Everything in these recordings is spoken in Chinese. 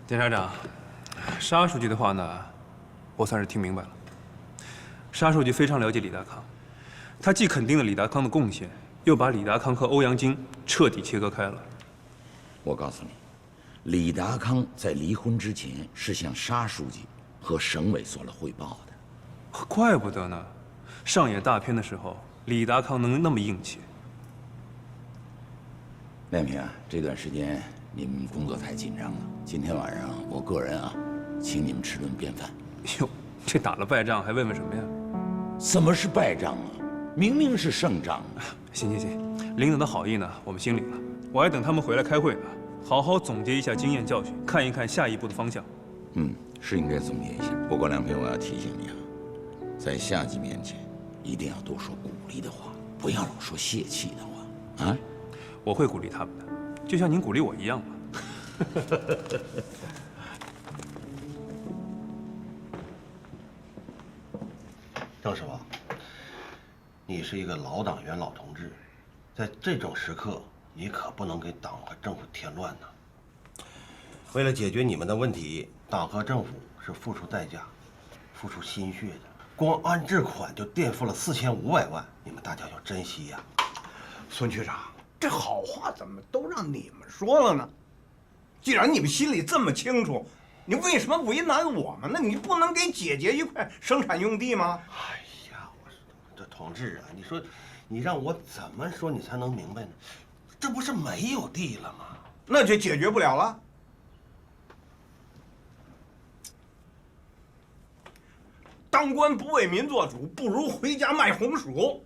检察长，沙书记的话呢，我算是听明白了。沙书记非常了解李达康，他既肯定了李达康的贡献，又把李达康和欧阳菁彻底切割开了。我告诉你，李达康在离婚之前是向沙书记和省委做了汇报的。怪不得呢，上演大片的时候，李达康能那么硬气。亮平啊，这段时间你们工作太紧张了，今天晚上我个人啊，请你们吃顿便饭。哟，这打了败仗还问问什么呀？怎么是败仗啊？明明是胜仗啊！行，领导的好意呢，我们心领了。我还等他们回来开会呢，好好总结一下经验教训，看一看下一步的方向。是应该总结一下。不过亮平，我要提醒你啊，在下级面前一定要多说鼓励的话，不要老说泄气的话啊！我会鼓励他们的，就像您鼓励我一样嘛。郑师傅，你是一个老党员、老同志，在这种时刻，你可不能给党和政府添乱呐。为了解决你们的问题，党和政府是付出代价、付出心血的。光安置款就垫付了4500万，你们大家要珍惜呀。孙局长，这好话怎么都让你们说了呢？既然你们心里这么清楚，你为什么为难我们呢？你不能给姐姐一块生产用地吗？哎呀，我说这同志啊，你说你让我怎么说你才能明白呢？这不是没有地了吗？那就解决不了了。当官不为民做主，不如回家卖红薯。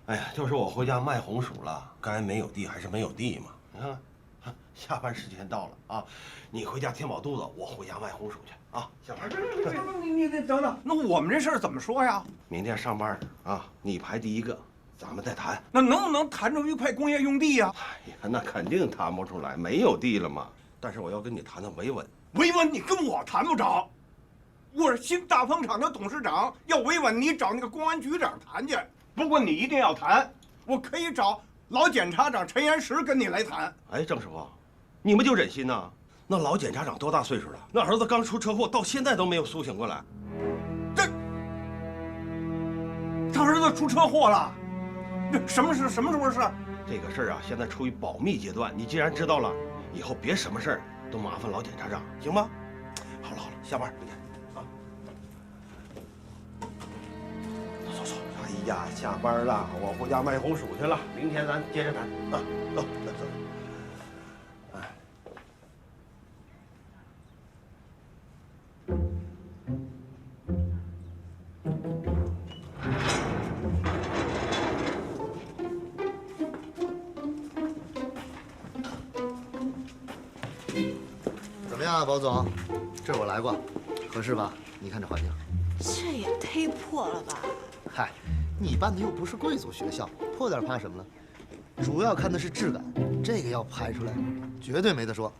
哎呀，就是我回家卖红薯了，该没有地还是没有地嘛。你看看，下班时间到了啊，你回家填饱肚子，我回家卖红薯去啊。下班。你等等，那我们这事儿怎么说呀？明天上班啊，你排第一个，咱们再谈。那能不能谈出一块工业用地呀？哎呀，那肯定谈不出来，没有地了嘛。但是我要跟你谈谈维稳。维稳你跟我谈不着，我是新大风厂的董事长，要维稳你找那个公安局长谈去。不过你一定要谈，我可以找老检察长陈岩石跟你来谈。哎，郑师傅，你们就忍心呐？那老检察长多大岁数了？那儿子刚出车祸，到现在都没有苏醒过来。他儿子出车祸了，这什么时候事？这个事儿啊，现在处于保密阶段。你既然知道了，以后别什么事儿都麻烦老检察长，行吗？好了，下班回家啊。走。哎呀，下班了，我回家卖红薯去了。明天咱接着谈啊。走。哎。怎么样啊，包总？这我来过，合适吧？你看这环境，这也忒破了吧？嗨，你办的又不是贵族学校，破点怕什么呢？主要看的是质感，这个要拍出来，绝对没得说。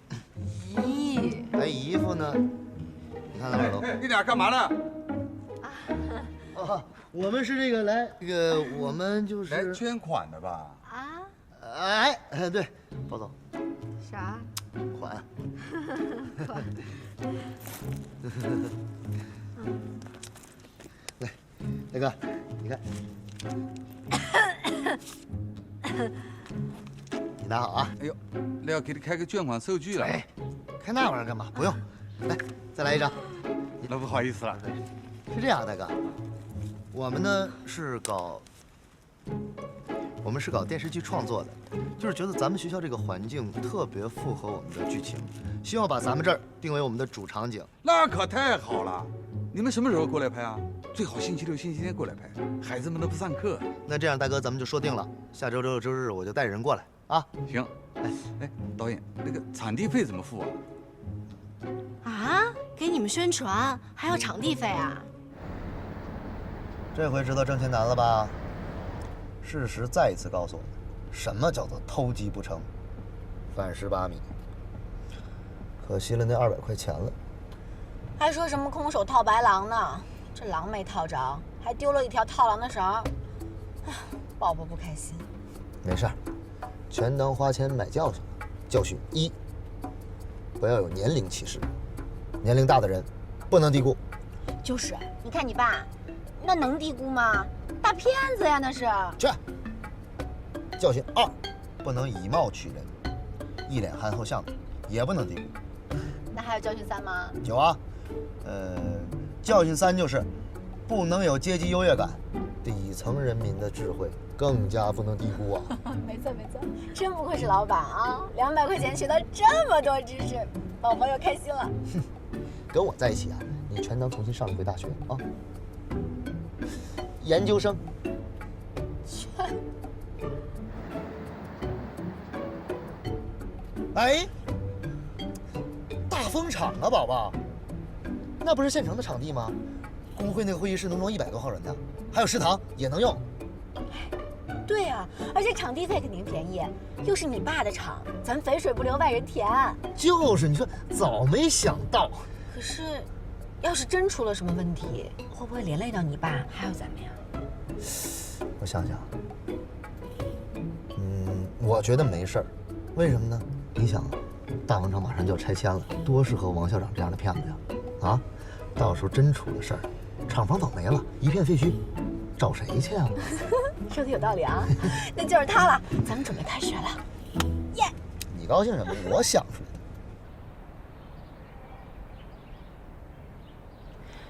咦，还姨夫呢？你看看老你俩干嘛呢？哦，我们是这个来，我们就是来捐款的吧？啊？对，包总，啥？款。来，大哥，你看，你拿好啊。哎呦，那要给你开个捐款收据了。哎，开那玩意儿干嘛？不用，来，再来一张。那不好意思了。是这样，大哥，我们呢是搞电视剧创作的，就是觉得咱们学校这个环境特别符合我们的剧情，希望把咱们这儿定为我们的主场景。那可太好了！你们什么时候过来拍啊？最好星期六、星期天过来拍，孩子们都不上课。那这样，大哥，咱们就说定了，下周周六、周日我就带人过来啊。行。哎，导演，那个场地费怎么付啊？啊？给你们宣传还要场地费啊？这回知道挣钱难了吧？事实再一次告诉我们，什么叫做偷鸡不成反蚀8米。可惜了那200块钱了。还说什么空手套白狼呢？这狼没套着，还丢了一条套狼的绳。哎，宝宝不开心。没事儿，全当花钱买教训。教训一，不要有年龄歧视，年龄大的人不能低估。就是，你看你爸，那能低估吗？大骗子呀，那是。去。教训二，不能以貌取人，一脸憨厚相的也不能低估。那还有教训3吗？有啊，教训3就是，不能有阶级优越感，底层人民的智慧更加不能低估啊。没错没错，真不愧是老板啊！200块钱学到这么多知识，宝宝又开心了。跟我在一起啊，你全当重新上了回大学啊。研究生。哎，大风场啊，宝宝，那不是现成的场地吗？工会那个会议室能装100多号人呢，还有食堂也能用。对啊，而且场地费肯定便宜，又是你爸的厂，咱肥水不流外人田。就是，你说早没想到。可是，要是真出了什么问题，会不会连累到你爸还有咱们呀？我想想，我觉得没事儿，为什么呢？你想，大风厂马上就要拆迁了，多适合王校长这样的骗子呀！啊，到时候真出了事儿，厂房早没了，一片废墟，找谁去啊？说的有道理啊，那就是他了。咱们准备开学了，耶！你高兴什么？我想出来的。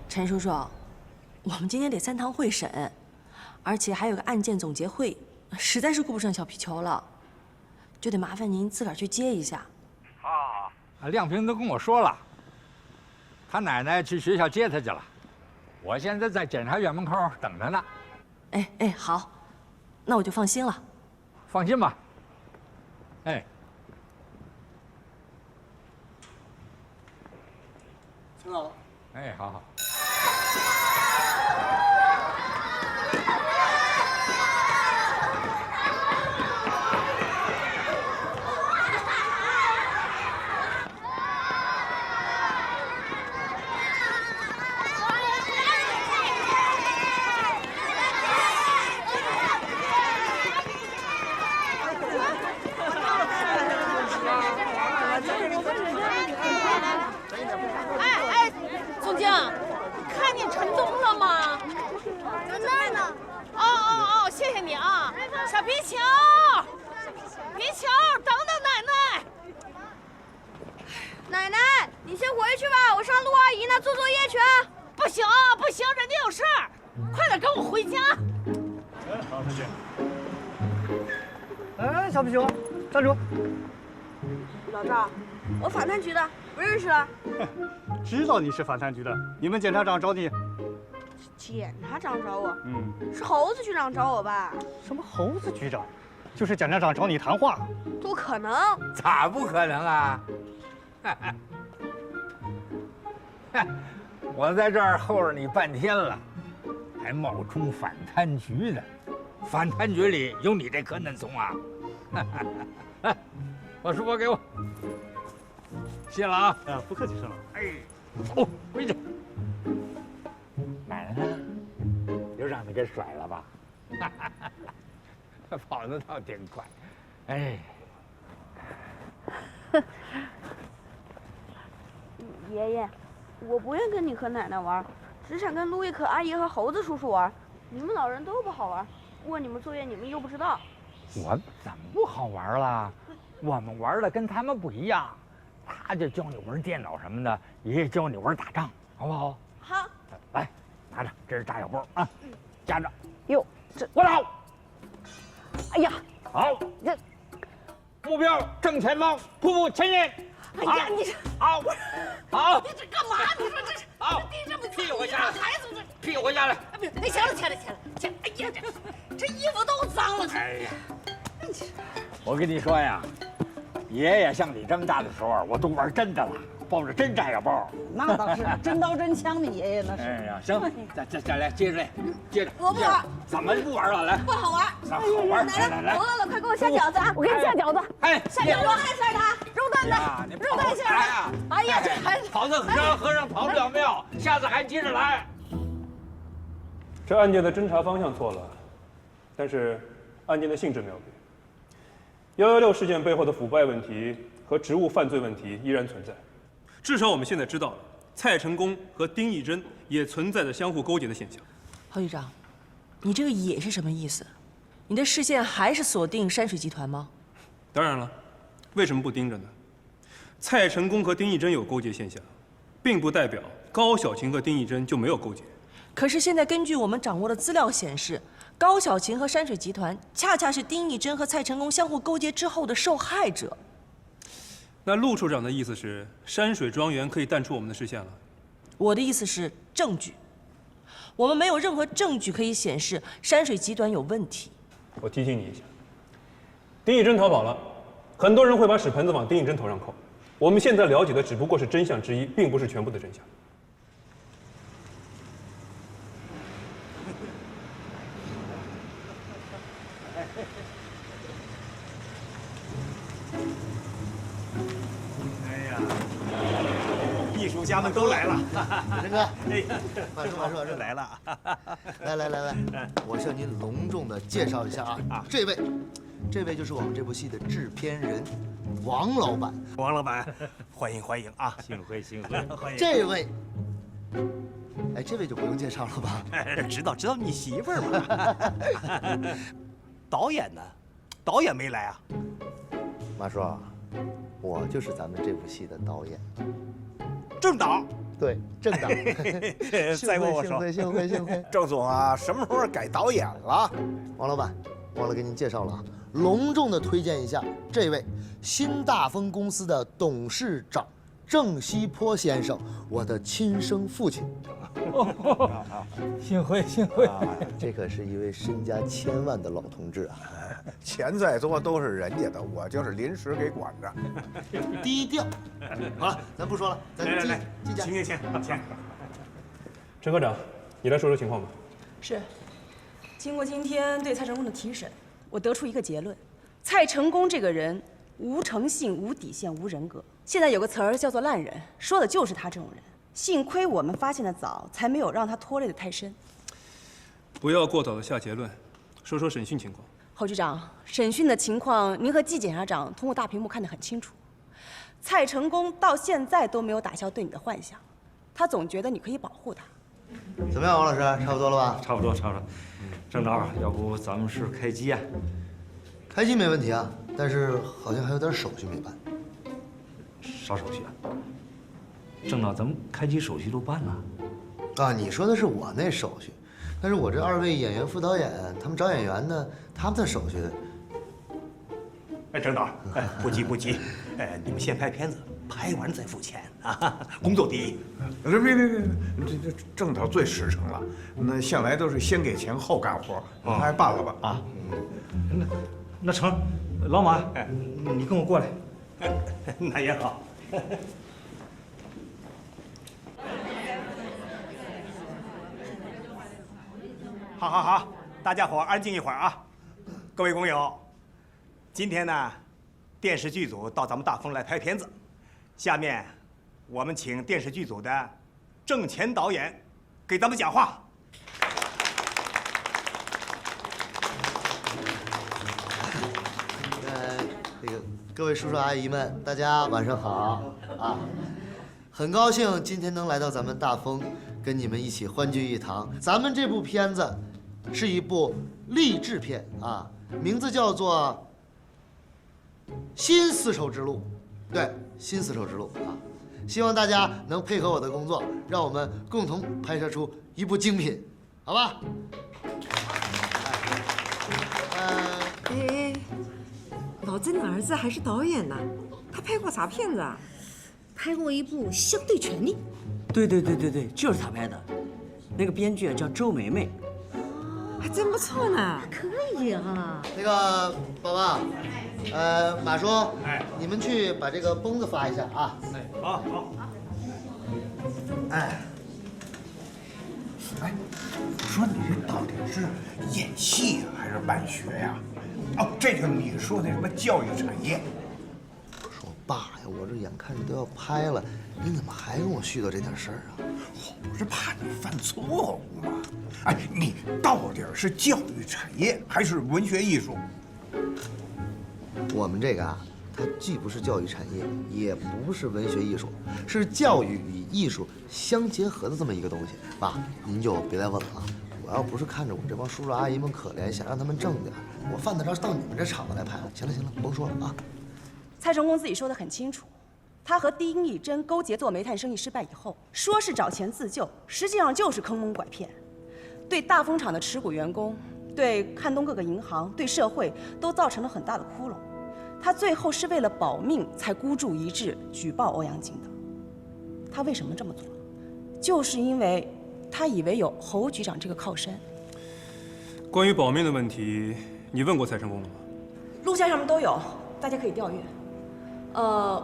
陈叔叔，我们今天得3堂会审，而且还有个案件总结会，实在是顾不上小皮球了，就得麻烦您自个儿去接一下。亮平都跟我说了，他奶奶去学校接他去了，我现在在检察院门口等着呢。哎，好，那我就放心了。放心吧。哎，陈老。哎，好好。宋静，看见陈总了吗？在那儿呢。哦，谢谢你啊，小皮球，皮球，等等奶奶。奶奶，你先回去吧，我上陆阿姨那做作业去啊。不行，人家有事儿，快点跟我回家。好，同学。哎，小皮球，站住！老赵，我反贪局的，不认识了。知道你是反贪局的，你们检察长找你。检察长找我？是猴子局长找我吧？什么猴子局长？就是检察长找你谈话。不可能！咋不可能啊？我在这儿候着你半天了，还冒充反贪局的，反贪局里有你这颗嫩葱啊！来，把书包给我。谢了啊！不客气，陈老。哎，走，回去。奶奶呢？又让你给甩了吧？跑得倒挺快。哎。爷爷，我不愿跟你和奶奶玩，只想跟路易可阿姨和猴子叔叔玩。你们老人都不好玩，问你们作业你们又不知道。我怎么不好玩了？我们玩的跟他们不一样，他就教你玩电脑什么的，爷爷教你玩打仗，好不好？好。来，拿着，这是炸药包啊，夹着。哟，这我走。哎呀，好，这目标正前方，匍匐前进。哎呀，你这好，好，你这干嘛？你说这是好，地这么屁股下来，孩子这屁股下来。哎，行了，哎呀，这衣服都脏了。哎呀，我跟你说呀，爷爷像你这么大的时候，我都玩真的了，抱着真炸药包。那倒是，真刀真枪的爷爷那是。哎呀，行，再来，接着来，接着。我不玩。怎么不玩了？来，不好玩。那好玩。来，我饿了，快给我下饺子啊！我给你下饺子。哎，下饺子还是它？肉蛋的，肉蛋馅的。哎呀，这孩子跑得和尚跑不了庙，下次还接着来。这案件的侦查方向错了，但是案件的性质没有变。116事件背后的腐败问题和职务犯罪问题依然存在。至少我们现在知道了，蔡成功和丁义珍也存在着相互勾结的现象。郝局长，你这个也是什么意思？你的视线还是锁定山水集团吗？当然了，为什么不盯着呢？蔡成功和丁义珍有勾结现象，并不代表高小琴和丁义珍就没有勾结。可是现在根据我们掌握的资料显示，高小琴和山水集团恰恰是丁义珍和蔡成功相互勾结之后的受害者。那陆处长的意思是，山水庄园可以淡出我们的视线了？我的意思是证据，我们没有任何证据可以显示山水集团有问题。我提醒你一下，丁义珍逃跑了，很多人会把屎盆子往丁义珍头上扣。我们现在了解的只不过是真相之一，并不是全部的真相。艺术家们都来了，陈哥，慢说，来了。来，我向您隆重的介绍一下啊，这位就是我们这部戏的制片人王老板。王老板，欢迎啊！幸会。欢迎。这位就不用介绍了吧？知道你媳妇儿嘛。导演呢？导演没来啊？马叔，我就是咱们这部戏的导演。郑导，对，郑导。再跟我说，幸会。郑总啊，什么时候改导演了？王老板，忘了给您介绍了啊，隆重的推荐一下这位新大丰公司的董事长郑西坡先生，我的亲生父亲。幸会。这可是一位身家千万的老同志啊！钱再多都是人家的，我就是临时给管着。低调。好了，咱不说了，咱进家。请。陈科长，你来说说情况吧。是，经过今天对蔡成功的提审，我得出一个结论：蔡成功这个人无诚信、无底线、无人格。现在有个词儿叫做烂人，说的就是他这种人。幸亏我们发现的早，才没有让他拖累得太深。不要过早的下结论，说说审讯情况。侯局长，审讯的情况，您和季检察长通过大屏幕看得很清楚。蔡成功到现在都没有打消对你的幻想，他总觉得你可以保护他。怎么样，王老师，差不多了吧？差不多。郑导，要不咱们是开机啊？开机没问题啊，但是好像还有点手续没办。啥手续啊？郑导，咱们开机手续都办了。啊，你说的是我那手续，但是我这2位演员、副导演他们找演员呢，他们的手续。郑导，不急，你们先拍片子，拍完再付钱啊，工作第一。别，这郑导最实诚了，那向来都是先给钱后干活，还办了吧啊？那成，老马，你跟我过来。那也好。好，大家伙安静一会儿啊！各位工友，今天呢，电视剧组到咱们大丰来拍片子，下面我们请电视剧组的郑乾导演给咱们讲话。各位叔叔阿姨们，大家晚上好啊！很高兴今天能来到咱们大丰，跟你们一起欢聚一堂。咱们这部片子是一部励志片啊，名字叫做《新丝绸之路》。对，新丝绸之路啊！希望大家能配合我的工作，让我们共同拍摄出一部精品，好吧？老曾的儿子还是导演呢，他拍过啥片子啊？拍过一部《相对权利》。对，就是他拍的，那个编剧叫周梅梅，还真不错呢。可以啊。那个宝宝，马叔，你们去把这个绷子发一下啊。好。说你这到底是演戏还是办学呀？哦，这就你说那什么教育产业。说爸呀，我这眼看着都要拍了，你怎么还跟我絮叨这点事儿啊？我是怕你犯错误嘛。哎，你到底是教育产业还是文学艺术？我们这个啊，它既不是教育产业，也不是文学艺术，是教育与艺术相结合的这么一个东西。爸，您就别再问了啊！我要不是看着我这帮叔叔阿姨们可怜，想让他们挣点，我犯得着到你们这厂子来拍吗？行了行了，甭说了啊！蔡成功自己说得很清楚，他和丁义珍勾结做煤炭生意失败以后，说是找钱自救，实际上就是坑蒙拐骗，对大风厂的持股员工、对汉东各个银行、对社会都造成了很大的窟窿。他最后是为了保命才孤注一掷举报欧阳靖的。他为什么这么做？就是因为他以为有侯局长这个靠山。关于保命的问题，你问过蔡成功了吗？录像上面都有，大家可以调阅。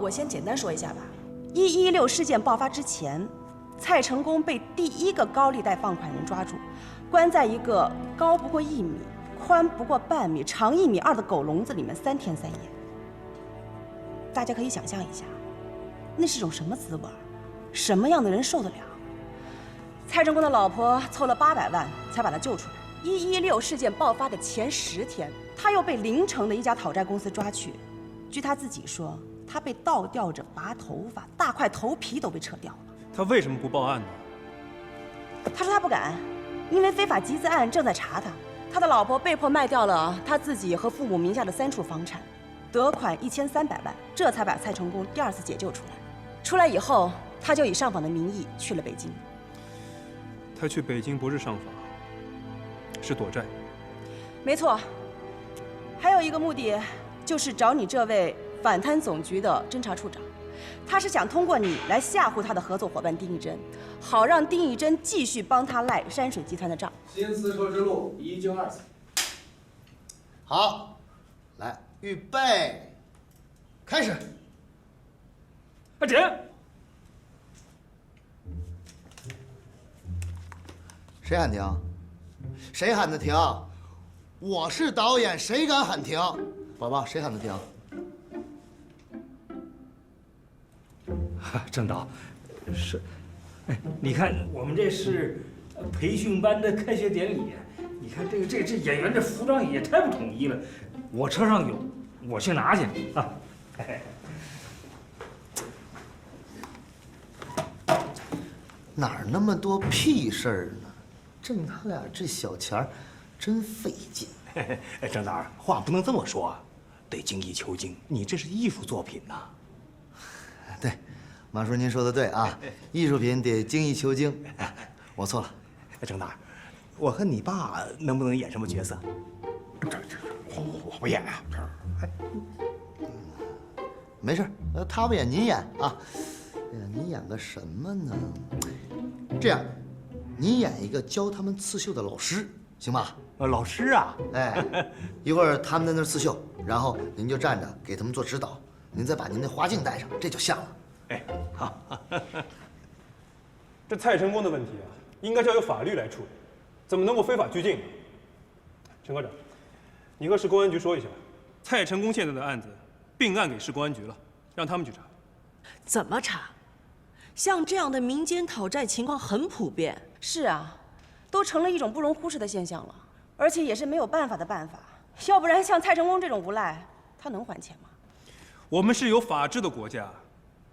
我先简单说一下吧。116事件爆发之前，蔡成功被第一个高利贷放款人抓住，关在一个高不过1米、宽不过半米、长1.2米的狗笼子里面3天3夜。大家可以想象一下，那是种什么滋味？什么样的人受得了？蔡成功的老婆凑了800万才把他救出来。116事件爆发的前10天，他又被临城的一家讨债公司抓去。据他自己说，他被倒吊着拔头发，大块头皮都被扯掉了。他为什么不报案呢？他说他不敢，因为非法集资案正在查他。他的老婆被迫卖掉了他自己和父母名下的3处房产，得款1300万，这才把蔡成功第2次解救出来。出来以后，他就以上访的名义去了北京。他去北京不是上访，是躲债。没错，还有一个目的就是找你这位反贪总局的侦查处长，他是想通过你来吓唬他的合作伙伴丁义珍，好让丁义珍继续帮他赖山水集团的账。新丝绸之路1经2次。好，来，预备，开始。阿姐，谁喊停？谁喊的停？我是导演，谁敢喊停？宝宝，谁喊的停？郑导，是，哎，你看我们这是培训班的开学典礼，你看这演员这服装也太不统一了。我车上有，我去拿去啊。哪儿那么多屁事儿呢？挣他俩这小钱儿，真费劲。哎，郑导，话不能这么说，得精益求精。你这是艺术作品呐。对，马叔您说的对啊，艺术品得精益求精。我错了。哎，郑导，我和你爸能不能演什么角色？我不演啊。没事，他不演您演啊。哎呀，你演个什么呢？这样，你演一个教他们刺绣的老师，行吧？老师啊，哎，一会儿他们在那儿刺绣，然后您就站着给他们做指导，您再把您那花镜戴上，这就像了。哎，好。这蔡成功的问题啊，应该交由法律来处理，怎么能够非法拘禁呢？陈科长，你和市公安局说一下，蔡成功现在的案子并案给市公安局了，让他们去查。怎么查？像这样的民间讨债情况很普遍。是啊，都成了一种不容忽视的现象了，而且也是没有办法的办法。要不然像蔡成功这种无赖，他能还钱吗？我们是有法治的国家，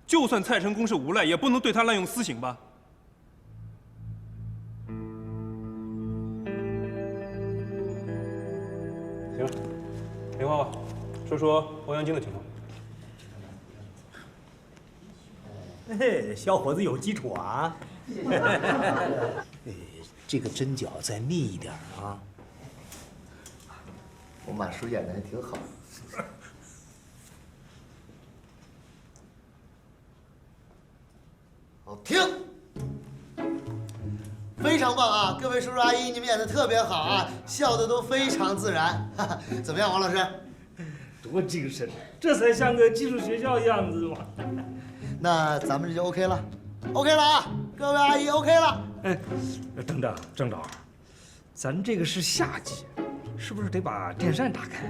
就算蔡成功是无赖，也不能对他滥用私刑吧？行了，林花花，说说欧阳菁的情况。嘿，小伙子有基础啊！这个针脚再密一点啊！我马叔演的还挺好。好，停！非常棒啊，各位叔叔阿姨，你们演的特别好啊，笑的都非常自然。怎么样，王老师？多精神，这才像个技术学校样子嘛。那咱们这就 OK 了，OK 了啊，各位阿姨 OK 了。哎，等等，郑导，咱这个是夏季，是不是得把电扇打开？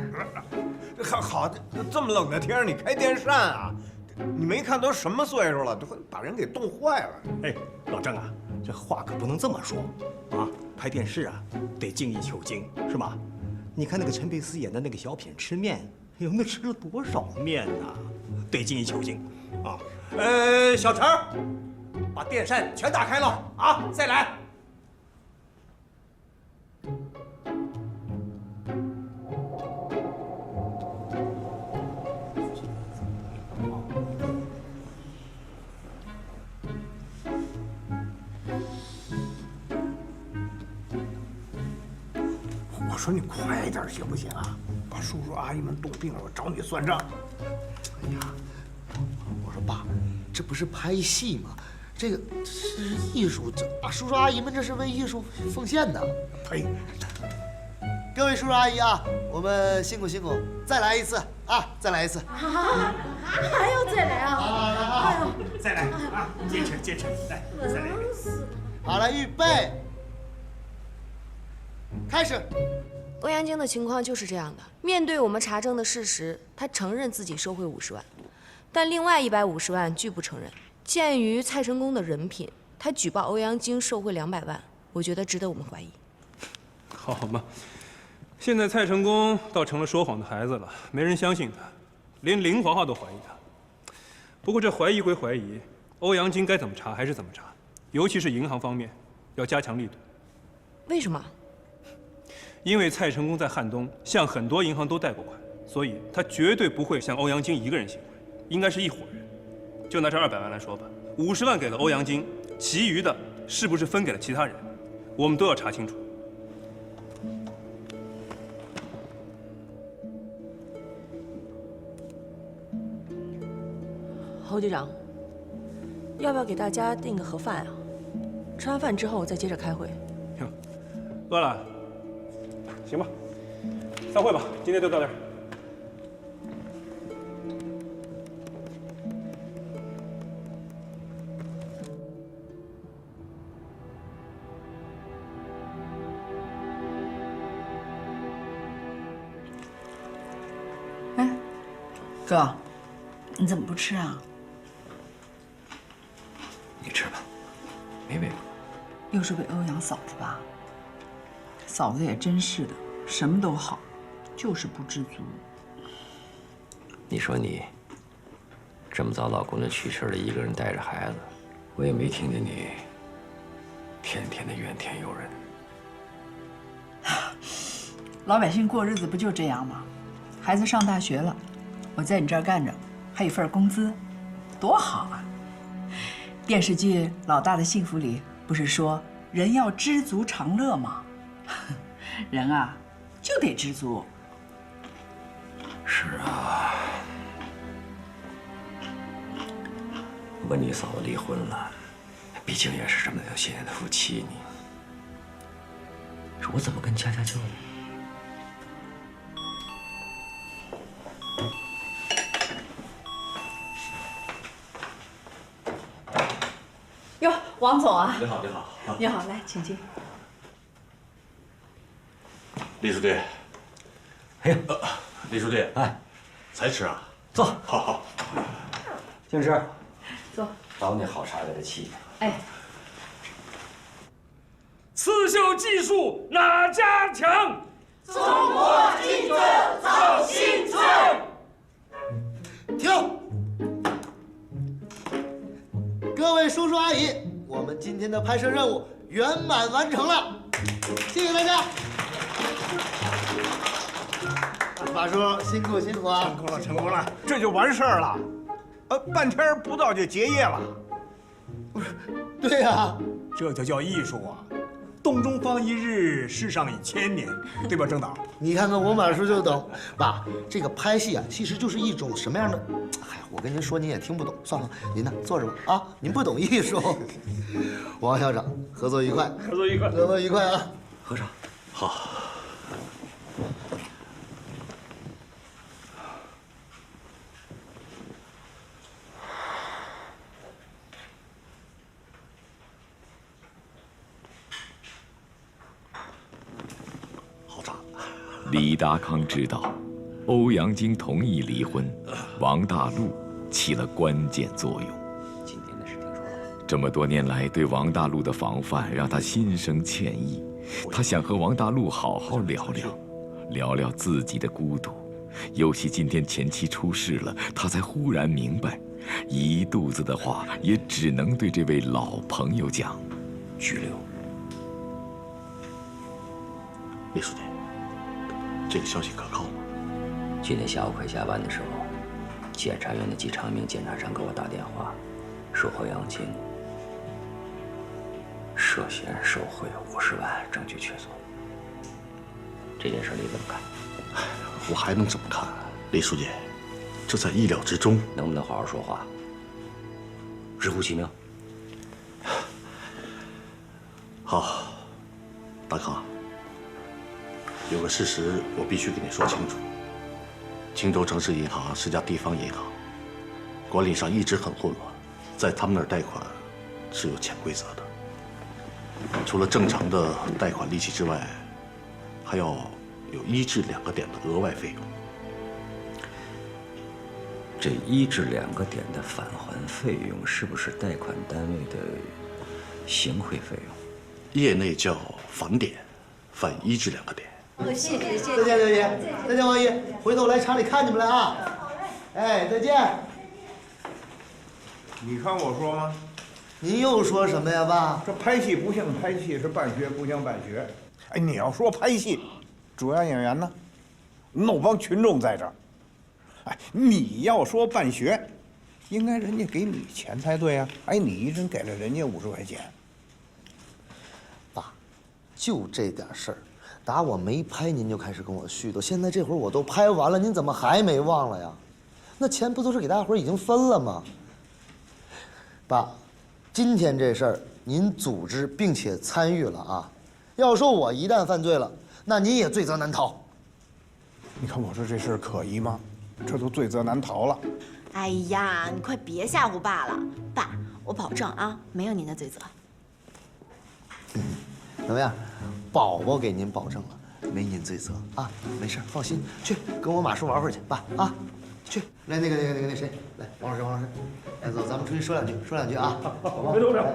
好，这么冷的天儿你开电扇啊？你没看都什么岁数了，都会把人给冻坏了。哎，老郑啊，这话可不能这么说啊！拍电视啊，得精益求精，是吧？你看那个陈佩斯演的那个小品《吃面》，呦，那吃了多少面呐！得精益求精啊！小陈儿，把电扇全打开了啊！再来。我说你快点行不行啊？把叔叔阿姨们冻病了，我找你算账。哎呀，我说爸，这不是拍戏吗？这是艺术，这叔叔阿姨们这是为艺术奉献的。呸！各位叔叔阿姨啊，我们辛苦辛苦，再来一次啊！再来一次。还要再来啊？哎呦，再来啊！坚持坚持，来，再来一个。好了，预备，开始。欧阳菁的情况就是这样的。面对我们查证的事实，他承认自己收贿50万，但另外150万拒不承认。鉴于蔡成功的人品，他举报欧阳菁受贿200万，我觉得值得我们怀疑。好嘛，现在蔡成功倒成了说谎的孩子了，没人相信他，连林华华都怀疑他。不过这怀疑归怀疑，欧阳菁该怎么查还是怎么查，尤其是银行方面要加强力度。为什么？因为蔡成功在汉东向很多银行都贷过款，所以他绝对不会向欧阳菁一个人行贿，应该是一伙人。就拿这200万来说吧，50万给了欧阳菁，其余的是不是分给了其他人，我们都要查清楚。侯局长，要不要给大家订个盒饭啊？吃完饭之后再接着开会。饿了。行吧，散会吧，今天就到这儿。哎，哥，你怎么不吃啊？你吃吧，没胃口。又是为欧阳嫂子吧？嫂子也真是的，什么都好，就是不知足。你说你这么早老公就去世了，一个人带着孩子，我也没听见你天天的怨天尤人。老百姓过日子不就这样吗？孩子上大学了，我在你这儿干着，还有份工资，多好啊！电视剧《老大的幸福》里不是说人要知足常乐吗？人啊，就得知足。是啊，我跟你嫂子离婚了，毕竟也是这么条些年的夫妻，你说我怎么跟佳佳交代？哟，王总啊！你好，你好。你好，来，请进。李书记，哎呀，李书记，哎，才吃啊？坐。好好。静芝，坐。找你好茶给他沏。哎。刺绣技术哪家强？中国精准走新村。停！各位叔叔阿姨，我们今天的拍摄任务圆满完成了，谢谢大家。马叔辛苦辛苦啊！成功了，成功了，这就完事儿了。半天不到就结业了。不是，对呀，这就叫艺术啊！洞中方一日，世上已千年，对吧，郑导？你看看我马叔就懂。爸，这个拍戏啊，其实就是一种什么样的？嗨，我跟您说您也听不懂，算了，您呢坐着吧啊，您不懂艺术。王校长，合作愉快，合作愉快，合作愉快啊！喝茶。好。李达康知道，欧阳菁同意离婚，王大陆起了关键作用。今天的事听说了？这么多年来对王大陆的防范，让他心生歉意。他想和王大陆好好聊聊，聊聊自己的孤独，尤其今天前妻出事了，他才忽然明白，一肚子的话也只能对这位老朋友讲：拘留。李书记，这个消息可靠吗？今天下午快下班的时候，检察院的季长明检察长给我打电话，说欧阳金涉嫌受贿50万，证据确凿。这件事你怎么看？我还能怎么看？李书记，这在意料之中。能不能好好说话？直呼其名。好，大康，有个事实我必须跟你说清楚：青州城市银行是家地方银行，管理上一直很混乱，在他们那儿贷款是有潜规则的。除了正常的贷款利息之外，还要有1至2个点的额外费用。这1至2个点的返还费用，是不是贷款单位的行贿费用？业内叫返点，返1至2个点。谢谢。再见，刘姨。再见，王姨。回头来厂里看你们了啊。哎，再见。你看我说吗？您又说什么呀，爸？这拍戏不像拍戏，是办学不像办学。哎，你要说拍戏，主要演员呢，那帮群众在这儿。哎，你要说办学，应该人家给你钱才对啊。哎，你一人给了人家50块钱。爸，就这点事儿，打我没拍您就开始跟我絮叨，现在这会儿我都拍完了，您怎么还没忘了呀？那钱不都是给大伙儿已经分了吗？爸，今天这事儿您组织并且参与了啊！要说我一旦犯罪了，那您也罪责难逃。你看我说这事儿可疑吗？这都罪责难逃了。哎呀，你快别吓唬爸了，爸，我保证啊，没有您的罪责。怎么样？宝宝给您保证了，没您罪责啊，没事，放心，去跟我马叔玩会儿去，爸啊，去，来那谁，来王老师，来走，咱们出去说两句啊，好吧？别动手。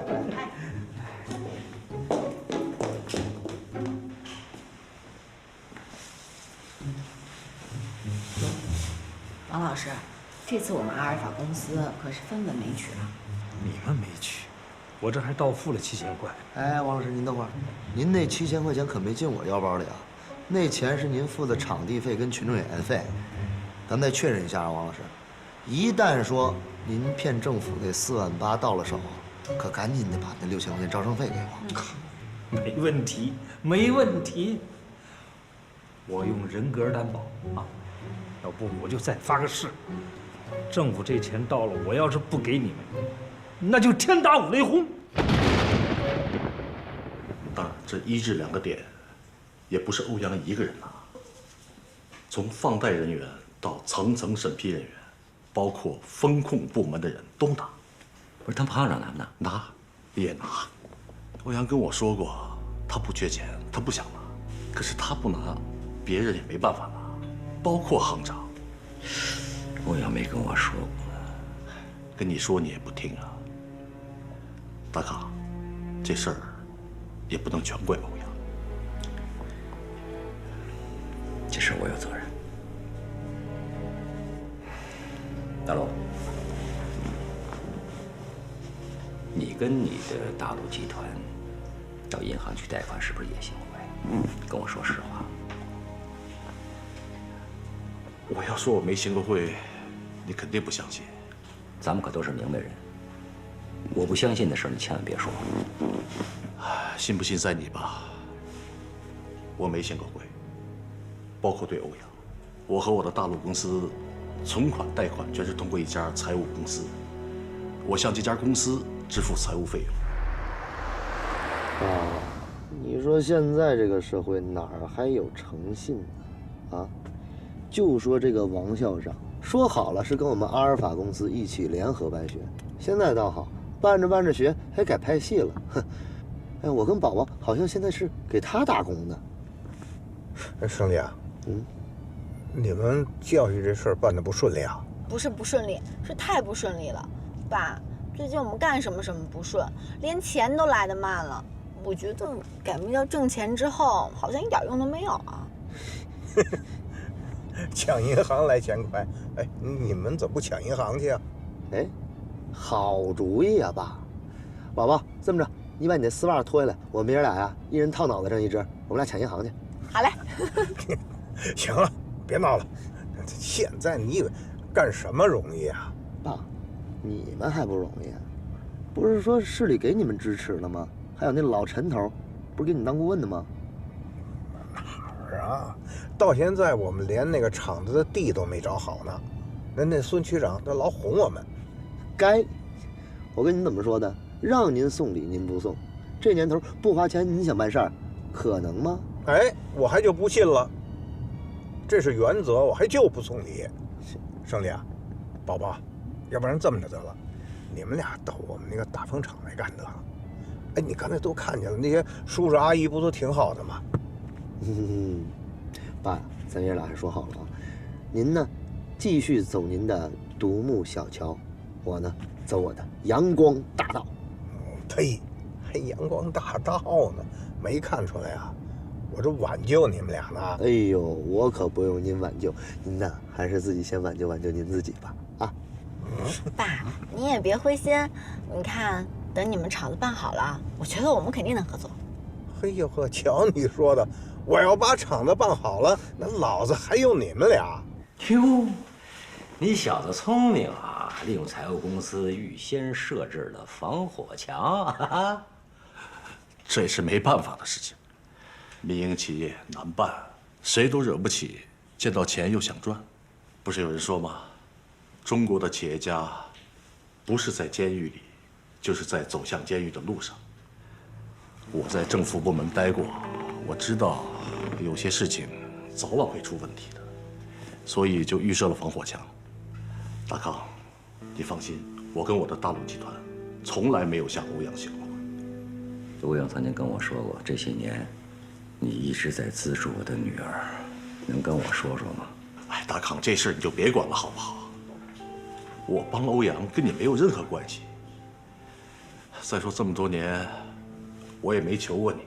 王老师，这次我们阿尔法公司可是分文没取啊。你们没取，我这还倒付了7000块。哎，王老师，您等会儿，您那7000块钱可没进我腰包里啊，那钱是您付的场地费跟群众演员费。咱们再确认一下啊，王老师，一旦说您骗政府那4万8到了手，可赶紧的把那6000块钱招生费给我。没问题，没问题。我用人格担保啊，要不我就再发个誓，政府这钱到了，我要是不给你们，那就天打五雷轰。当然，这1至2个点，也不是欧阳一个人拿。从放贷人员到层层审批人员，包括风控部门的人都拿。不是他行长拿不拿？拿，也拿。欧阳跟我说过，他不缺钱，他不想拿，可是他不拿，别人也没办法拿，包括行长。欧阳没跟我说过，跟你说你也不听啊。大康，这事儿也不能全怪欧阳。这事我有责任。大龙，你跟你的大陆集团到银行去贷款，是不是也行贿？跟我说实话。我要说我没行过贿，你肯定不相信。咱们可都是明白人，我不相信的事，你千万别说。信不信在你吧。我没行过贿，包括对欧阳，我和我的大陆公司存款贷款全是通过一家财务公司，我向这家公司支付财务费用。啊，你说现在这个社会哪儿还有诚信呢？啊，就说这个王校长说好了是跟我们阿尔法公司一起联合办学，现在倒好，办着学还改拍戏了。哼，哎，我跟宝宝好像现在是给他打工的。哎，兄弟啊，你们教育这事儿办得不顺利啊？不是不顺利，是太不顺利了。爸，最近我们干什么不顺，连钱都来得慢了。我觉得改名叫挣钱之后，好像一点用都没有啊。抢银行来钱快。哎，你们怎么不抢银行去啊？哎，好主意啊，爸！宝宝，这么着，你把你那丝袜脱下来，我们爷俩呀，一人套脑袋上一只，我们俩抢银行去。好嘞。行了，别闹了。现在你以为干什么容易啊？爸，你们还不容易啊？不是说市里给你们支持了吗？还有那老陈头，不是给你们当顾问的吗？哪儿啊？到现在我们连那个厂子的地都没找好呢。那孙区长他老哄我们。该，我跟您怎么说的？让您送礼您不送，这年头不花钱您想办事儿，可能吗？哎，我还就不信了。这是原则，我还就不送礼。胜利啊，宝宝，要不然这么着得了，你们俩到我们那个大风厂来干得了。哎，你刚才都看见了，那些叔叔阿姨不都挺好的吗？爸，咱爷俩还说好了啊，您呢，继续走您的独木小桥，我呢，走我的阳光大道。呸，还阳光大道呢？没看出来啊？我这挽救你们俩呢。哎呦，我可不用您挽救，您呢还是自己先挽救挽救您自己吧。啊，爸，你也别灰心，你看，等你们厂子办好了，我觉得我们肯定能合作。嘿呦呵，瞧你说的，我要把厂子办好了，那老子还用你们俩？哟，你小子聪明啊！利用财务公司预先设置的防火墙，哈哈。这也是没办法的事情。民营企业难办，谁都惹不起，见到钱又想赚。不是有人说吗？中国的企业家，不是在监狱里，就是在走向监狱的路上。我在政府部门待过，我知道有些事情早晚会出问题的，所以就预设了防火墙。大康，你放心，我跟我的大陆集团从来没有向欧阳学过。欧阳曾经跟我说过，这些年你一直在资助我的女儿，能跟我说说吗？哎，大康，这事儿你就别管了，好不好？我帮欧阳跟你没有任何关系。再说这么多年，我也没求过你，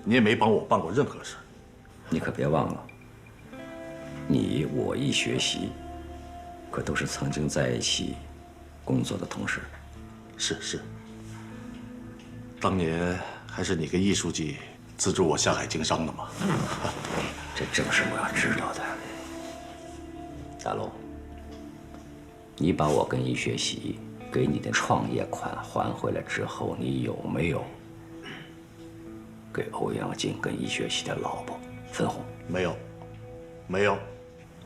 你也没帮我办过任何事。你可别忘了，你我一学习，可都是曾经在一起工作的同事。是。当年还是你跟易书记资助我下海经商的嘛。这正是我要知道的。大陆，你把我跟易学习给你的创业款还回来之后，你有没有给欧阳靖跟易学习的老婆分红？没有，没有，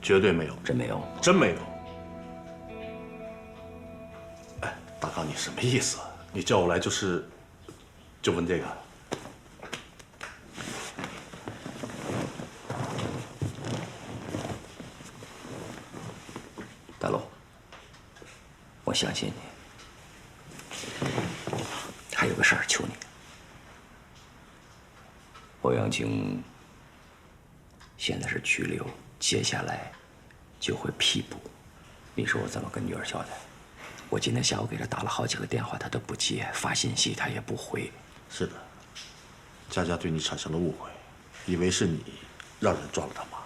绝对没有。真没有？真没有。哎，大刚，你什么意思？你叫我来就问这个？大陆，我相信你。还有个事儿求你，欧阳靖现在是拘留，接下来就会批捕。你说我怎么跟女儿交代？我今天下午给她打了好几个电话，她都不接，发信息她也不回。是的，佳佳对你产生了误会，以为是你让人抓了他妈。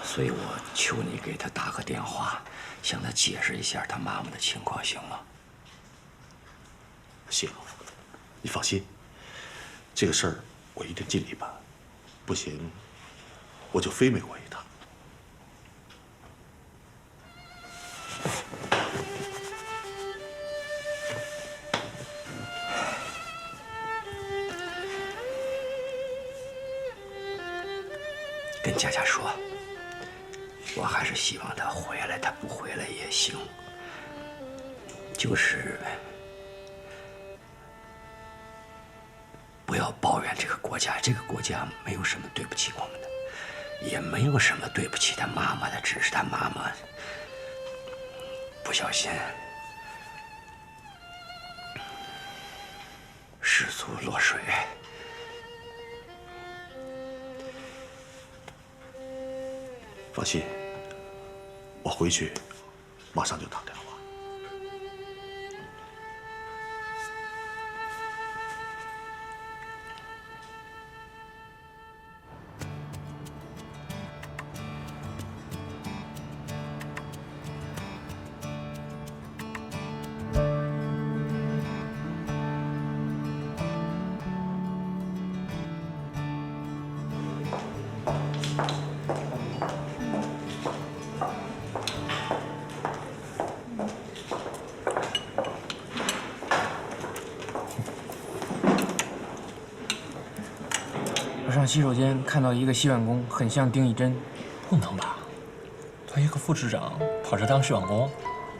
所以我求你给她打个电话，向她解释一下她妈妈的情况，行吗？行，你放心，这个事儿我一定尽力办。不行，我就飞美国一趟。跟佳佳说，我还是希望她回来，她不回来也行。就是不要抱怨这个国家，这个国家没有什么对不起我们的，也没有什么对不起她妈妈的，只是她妈妈不小心失足落水。放心，我回去马上就打电话。洗手间看到一个洗碗工，很像丁义珍。不能吧？他一个副市长跑这当洗碗工？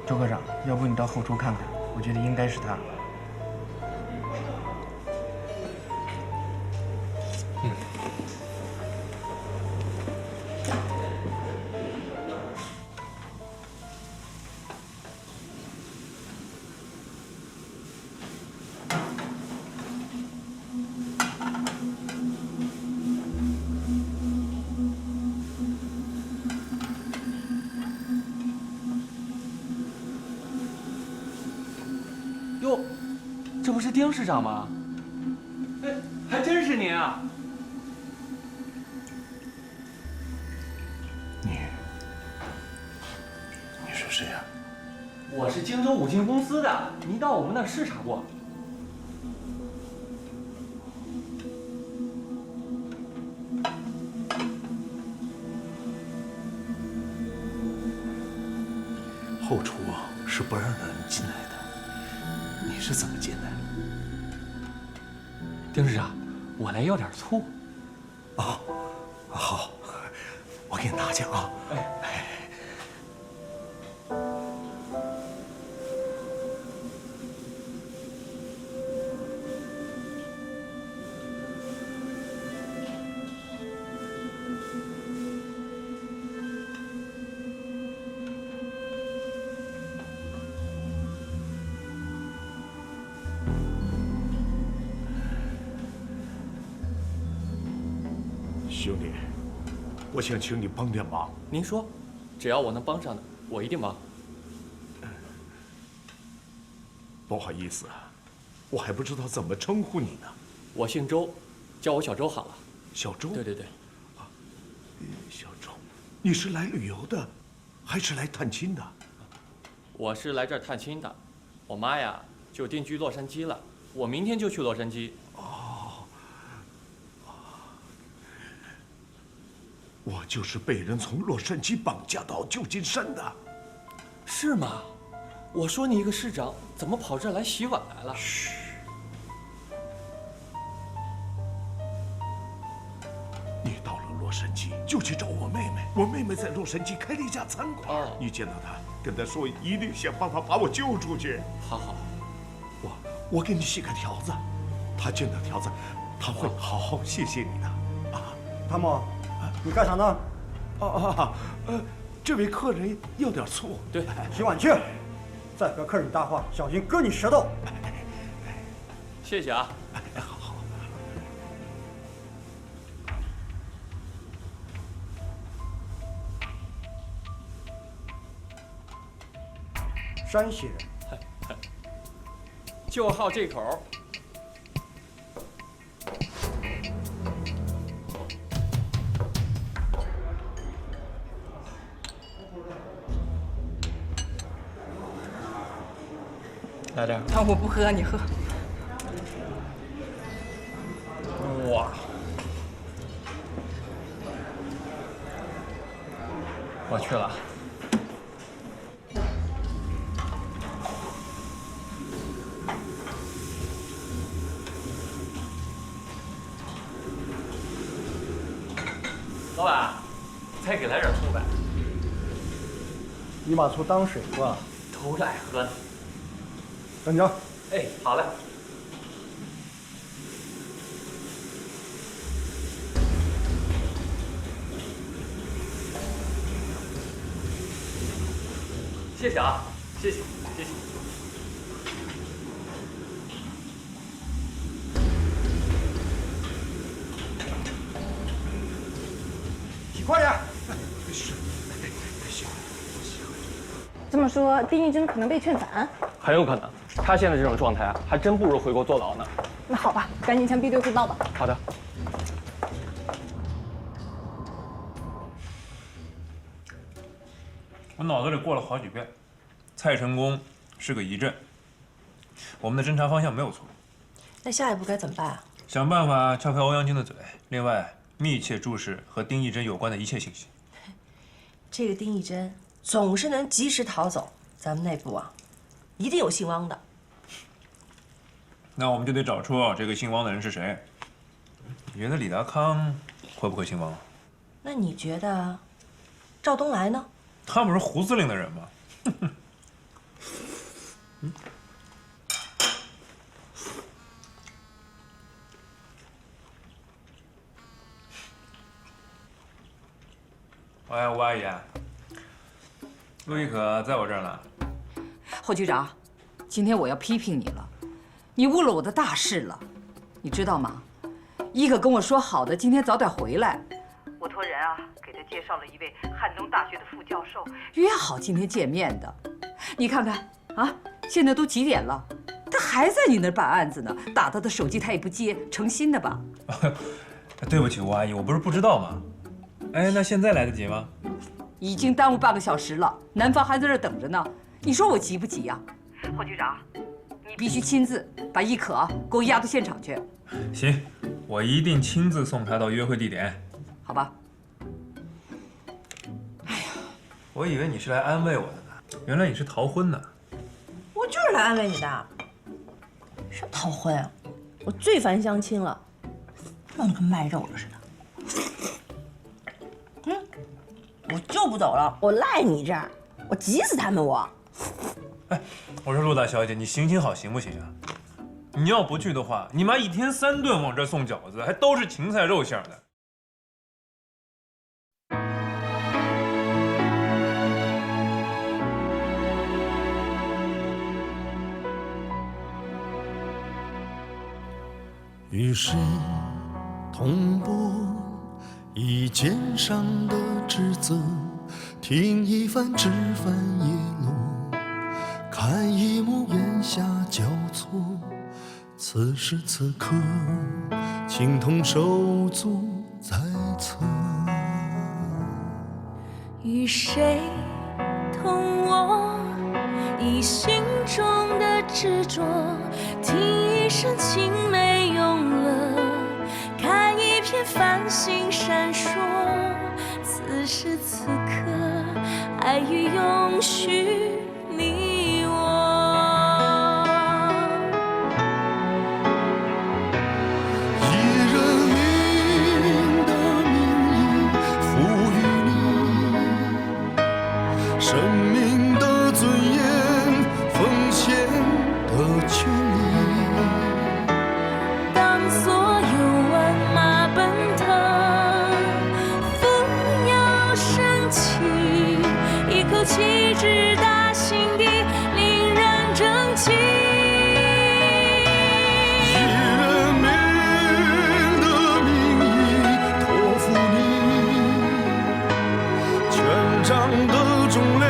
周科长，要不你到后厨看看，我觉得应该是他。哟，这不是丁市长吗？哎，还真是您啊！你是谁呀？我是荆州五金公司的，您到我们那儿视察过。后厨是不让人进来的。你是怎么进来的？丁市长，我来要点醋。哦，好，我给你拿去啊。哎。兄弟，我想请你帮点忙。您说，只要我能帮上的，我一定忙。不好意思啊，我还不知道怎么称呼你呢。我姓周，叫我小周好了。小周？对对对。小周，你是来旅游的，还是来探亲的？我是来这儿探亲的，我妈呀就定居洛杉矶了，我明天就去洛杉矶。我就是被人从洛杉矶绑架到旧金山的。是吗？我说你一个市长，怎么跑这儿来洗碗来了？嘘。你到了洛杉矶就去找我妹妹，我妹妹在洛杉矶开了一家餐馆。你见到她，跟她说一定想办法把我救出去。好好。我给你写个条子，她见到条子，她会好好谢谢你的。啊，汤姆。你干啥呢？这位客人要点醋。对，洗碗去，再和客人搭话，小心割你舌头。谢谢啊。好。山西人，就好这口。来点。啊，我不喝，你喝。哇！我去了。老板，再给来点醋呗。你把醋当水喝啊？都是爱喝的。等着。哎，好嘞。谢谢啊，谢谢，谢谢。洗快点。是。这么说，丁义珍可能被劝返？很有可能，他现在这种状态啊，还真不如回国坐牢呢。那好吧，赶紧向B队汇报吧。好的。我脑子里过了好几遍，蔡成功是个疑阵，我们的侦查方向没有错。那下一步该怎么办啊？想办法撬开欧阳菁的嘴，另外密切注视和丁义珍有关的一切信息。这个丁义珍总是能及时逃走，咱们内部啊，一定有姓汪的。那我们就得找出这个姓汪的人是谁。你觉得李达康会不会兴亡？那你觉得赵东来呢？他不是胡司令的人吗？喂，吴阿姨，陆亦可在我这儿呢。侯局长，今天我要批评你了，你误了我的大事了，你知道吗？亦可跟我说好的，今天早点回来。我托人啊，给他介绍了一位汉东大学的副教授，约好今天见面的。你看看啊，现在都几点了，他还在你那儿办案子呢，打他的手机他也不接，成心的吧？对不起，吴阿姨，我不是不知道吗？哎，那现在来得及吗？已经耽误半个小时了，男方还在这儿等着呢。你说我急不急呀？侯局长，你必须亲自把亦可给我押到现场去。行，我一定亲自送她到约会地点。好吧。我以为你是来安慰我的呢，原来你是逃婚呢。我就是来安慰你的。什么逃婚啊？我最烦相亲了，弄得跟卖肉的似的。我就不走了，我赖你这儿，我急死他们我。哎，我说陆大小姐，你行行好行不行啊？你要不去的话，你妈1天3顿往这送饺子，还都是芹菜肉馅的。与谁同步一肩上的职责，听一番枝繁叶落，看一幕檐下交错。此时此刻，情同手足在侧。与谁同我以心中的执着，听一声情没用了，看一片繁星闪烁。此时此刻，爱与永续，你我。以人民的名义赋予你生命的尊严，奉献的权利。当所有万马奔腾，扶摇升起，一口气直达心底，令人争气。以人民的名义托付你权杖的重量，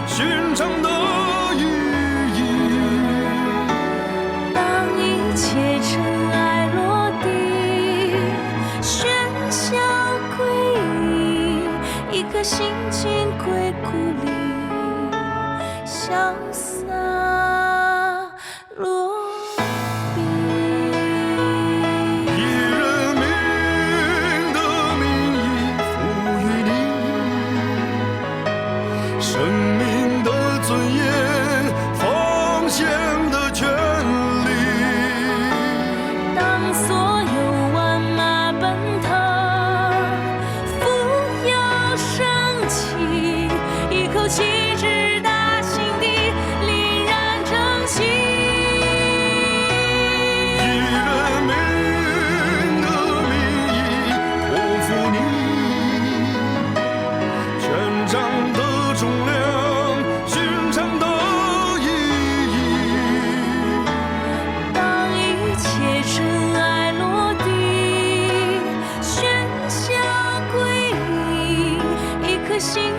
勋章的意义。当一切尘埃落地，喧嚣归隐，一颗心情归故里，潇洒落笔。以人民的名义赋予你生命的尊严，奉献的权利。当所有万马奔腾，扶摇升起，一口气直达心底，令人争气。以人民的名义托付你权杖的重量，勋章的意义。当一切尘埃落地，喧嚣归隐，一颗心